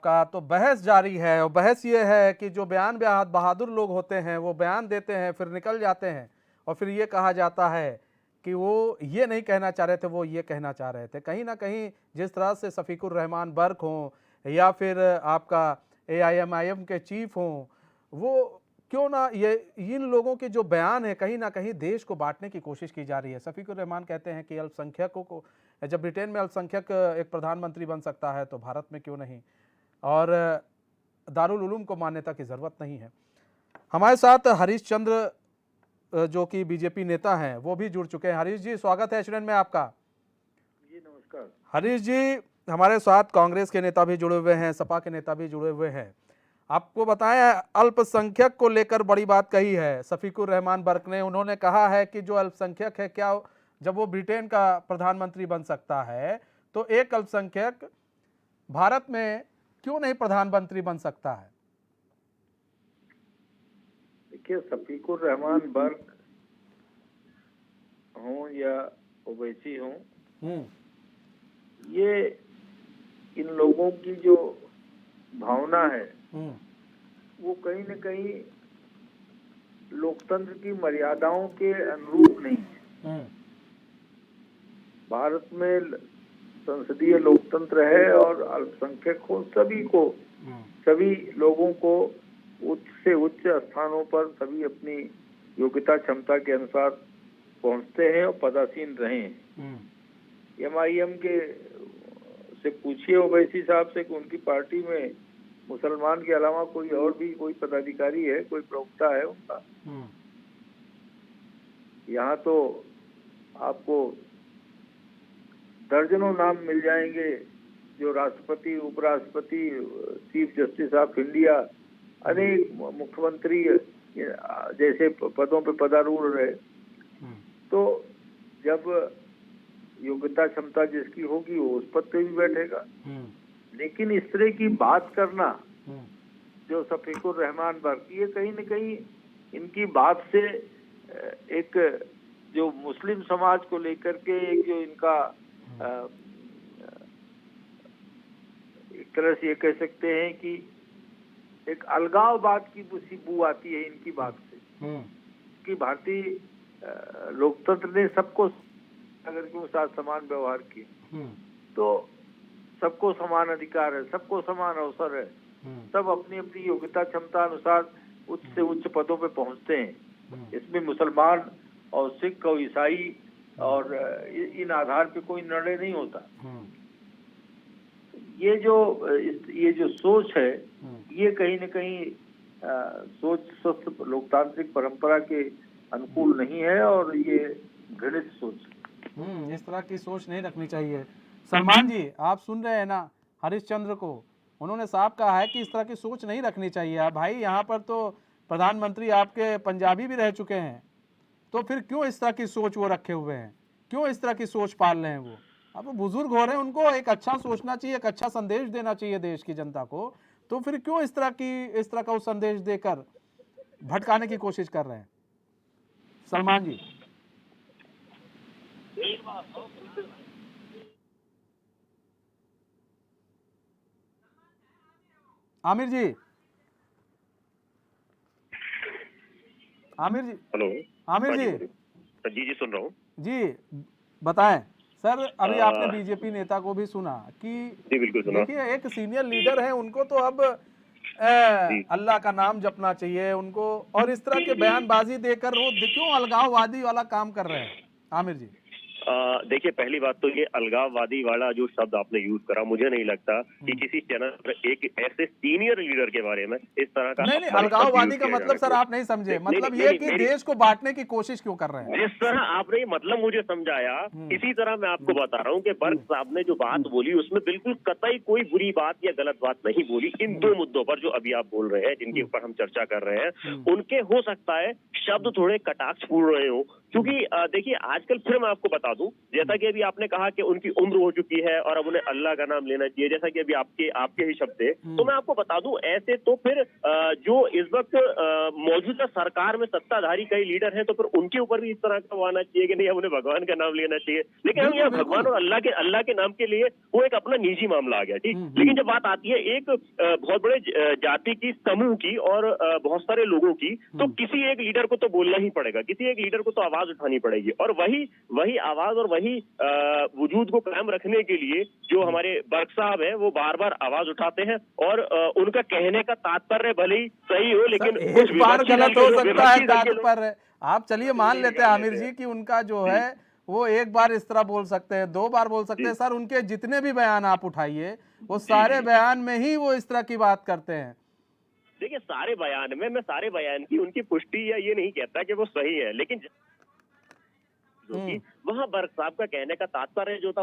का तो बहस जारी है और बहस ये है कि जो बयान बहादुर लोग होते हैं वो बयान देते हैं फिर निकल जाते हैं और फिर ये कहा जाता है कि वो ये नहीं कहना चाह रहे थे, वो ये कहना चाह रहे थे। कहीं ना कहीं जिस तरह से शफीकुर रहमान बर्क हों या फिर आपका एआईएमआईएम के चीफ हों, वो क्यों ना ये इन लोगों के जो बयान है कहीं ना कहीं देश को बांटने की कोशिश की जा रही है। शफीकुर रहमान कहते हैं कि अल्पसंख्यकों को, जब ब्रिटेन में अल्पसंख्यक एक प्रधानमंत्री बन सकता है तो भारत में क्यों नहीं, और दारुल उलूम को मान्यता की ज़रूरत नहीं है। हमारे साथ हरीश चंद्र जो कि बीजेपी नेता हैं वो भी जुड़ चुके हैं। हरीश जी, स्वागत है स्टूडेंट में आपका। जी नमस्कार। हरीश जी, हमारे साथ कांग्रेस के नेता भी जुड़े हुए हैं, सपा के नेता भी जुड़े हुए हैं। आपको बताएं, अल्पसंख्यक को लेकर बड़ी बात कही है शफीकुर रहमान बर्क ने। उन्होंने कहा है कि जो अल्पसंख्यक है, क्या जब वो ब्रिटेन का प्रधानमंत्री बन सकता है तो एक अल्पसंख्यक भारत में क्यों नहीं प्रधानमंत्री बन सकता है? देखिए, शफीकुर रहमान बर्क हों या ओवैसी हों, ये इन लोगों की जो भावना है वो कहीं न कहीं लोकतंत्र की मर्यादाओं के अनुरूप नहीं है। भारत में संसदीय लोकतंत्र है और अल्पसंख्यक हो सभी लोगों को उच्च से उच्च स्थानों पर सभी अपनी योग्यता क्षमता के अनुसार पहुंचते हैं और पदासीन रहे हैं। एमआईएम के से पूछिए ओवैसी साहब से कि उनकी पार्टी में मुसलमान के अलावा कोई पदाधिकारी है, कोई प्रवक्ता है उनका? यहाँ तो आपको दर्जनों नाम मिल जाएंगे जो राष्ट्रपति, उपराष्ट्रपति, चीफ जस्टिस ऑफ इंडिया, अनेक मुख्यमंत्री जैसे पदों पे पदारूढ़ रहे। तो जब योग्यता क्षमता जिसकी होगी वो उस पद पे भी बैठेगा। लेकिन इस तरह की बात करना जो शफीकुर रहमान बर्क, ये कहीं न कहीं इनकी बात से एक जो मुस्लिम समाज को लेकर के एक जो इनका एक तरह से ये कह सकते हैं कि एक अलगाववाद की बू आती है इनकी बात से कि भारतीय लोकतंत्र ने सबको अगर के साथ समान व्यवहार किया तो सबको समान अधिकार है, सबको समान अवसर है, सब अपनी अपनी योग्यता क्षमता अनुसार उच्च से उच्च पदों पे पहुंचते हैं। इसमें मुसलमान और सिख और ईसाई और इन आधार पे कोई निर्णय नहीं होता। ये जो सोच है ये कहीं न कहीं सोच स्वस्थ लोकतांत्रिक परंपरा के अनुकूल नहीं है और ये घृणित सोच है। इस तरह की सोच नहीं रखनी चाहिए। सलमान जी, आप सुन रहे हैं ना हरीश चंद्र को? उन्होंने साफ कहा है कि इस तरह की सोच नहीं रखनी चाहिए। भाई, यहाँ पर तो प्रधानमंत्री आपके पंजाबी भी रह चुके हैं, तो फिर क्यों इस तरह की सोच वो रखे हुए हैं? क्यों इस तरह की सोच पाल रहे हैं वो? अब वो बुजुर्ग हो रहे हैं, उनको एक अच्छा सोचना चाहिए, एक अच्छा संदेश देना चाहिए देश की जनता को। तो फिर क्यों इस तरह का वो संदेश देकर भटकाने की कोशिश कर रहे हैं? सलमान जी। आमिर जी, आमिर जी, हेलो। आमिर जी जी जी सुन रहा हूँ जी, बताएं सर। अभी आपने बीजेपी नेता को भी सुना कि जी बिल्कुल सुना। देखिए, एक सीनियर लीडर है, उनको तो अब अल्लाह का नाम जपना चाहिए उनको, और इस तरह के बयानबाजी देकर वो क्यों अलगाववादी वाला काम कर रहे हैं? आमिर जी, देखिए, पहली बात तो ये अलगाववादी वाला जो शब्द आपने यूज करा, मुझे नहीं लगता कि किसी चैनल पर एक ऐसे सीनियर लीडर के बारे में इस तरह का नहीं, अलगाववादी का मतलब सर आप नहीं समझे। मतलब ये कि देश को बांटने की कोशिश क्यों कर रहे हैं? जिस तरह आपने मतलब मुझे समझाया, इसी तरह मैं आपको बता रहा हूँ कि बर्क साहब ने जो बात बोली उसमें बिल्कुल कतई कोई बुरी बात या गलत बात नहीं बोली। इन दो मुद्दों पर जो अभी आप बोल रहे हैं, जिनके ऊपर हम चर्चा कर रहे हैं, उनके हो सकता है शब्द थोड़े कटाक्षपूर्ण रहे हो, क्योंकि देखिए आजकल फिर मैं आपको बता दूं, जैसा कि अभी आपने कहा कि उनकी उम्र हो चुकी है और अब उन्हें अल्लाह का नाम लेना चाहिए, जैसा कि अभी आपके ही शब्द थे, तो मैं आपको बता दूं ऐसे तो फिर जो इस वक्त मौजूदा सरकार में सत्ताधारी कई लीडर हैं, तो फिर उनके ऊपर भी इस तरह का वो आना चाहिए कि नहीं अब उन्हें भगवान का नाम लेना चाहिए। लेकिन हम यहाँ भगवान और अल्लाह के नाम के लिए वो एक अपना निजी मामला आ गया, ठीक। लेकिन जब बात आती है एक बहुत बड़े जाति की, समूह की और बहुत सारे लोगों की, तो किसी एक लीडर को तो बोलना ही पड़ेगा, किसी एक लीडर को तो आवाज उठानी पड़ेगी, और वही आवाज और वही वजूद को कायम रखने के लिए जो हमारे बर्क साहब हैं वो बार बार आवाज उठाते हैं, और उनका कहने का तात्पर्य भले ही सही हो, लेकिन एक बार गलत हो सकता है तात्पर्य। आप चलिए मान लेते हैं आमिर जी कि उनका जो है वो एक बार इस तरह बोल सकते हैं, 2 बार बोल सकते हैं। सर उनके जितने भी बयान आप उठाइए वो सारे बयान में ही वो इस तरह की बात करते हैं। देखिए सारे बयान में, मैं सारे बयान की उनकी पुष्टि या ये नहीं कहता कि वो सही है, लेकिन वहां बर्क साहब का कहने का तात्पर्य जो था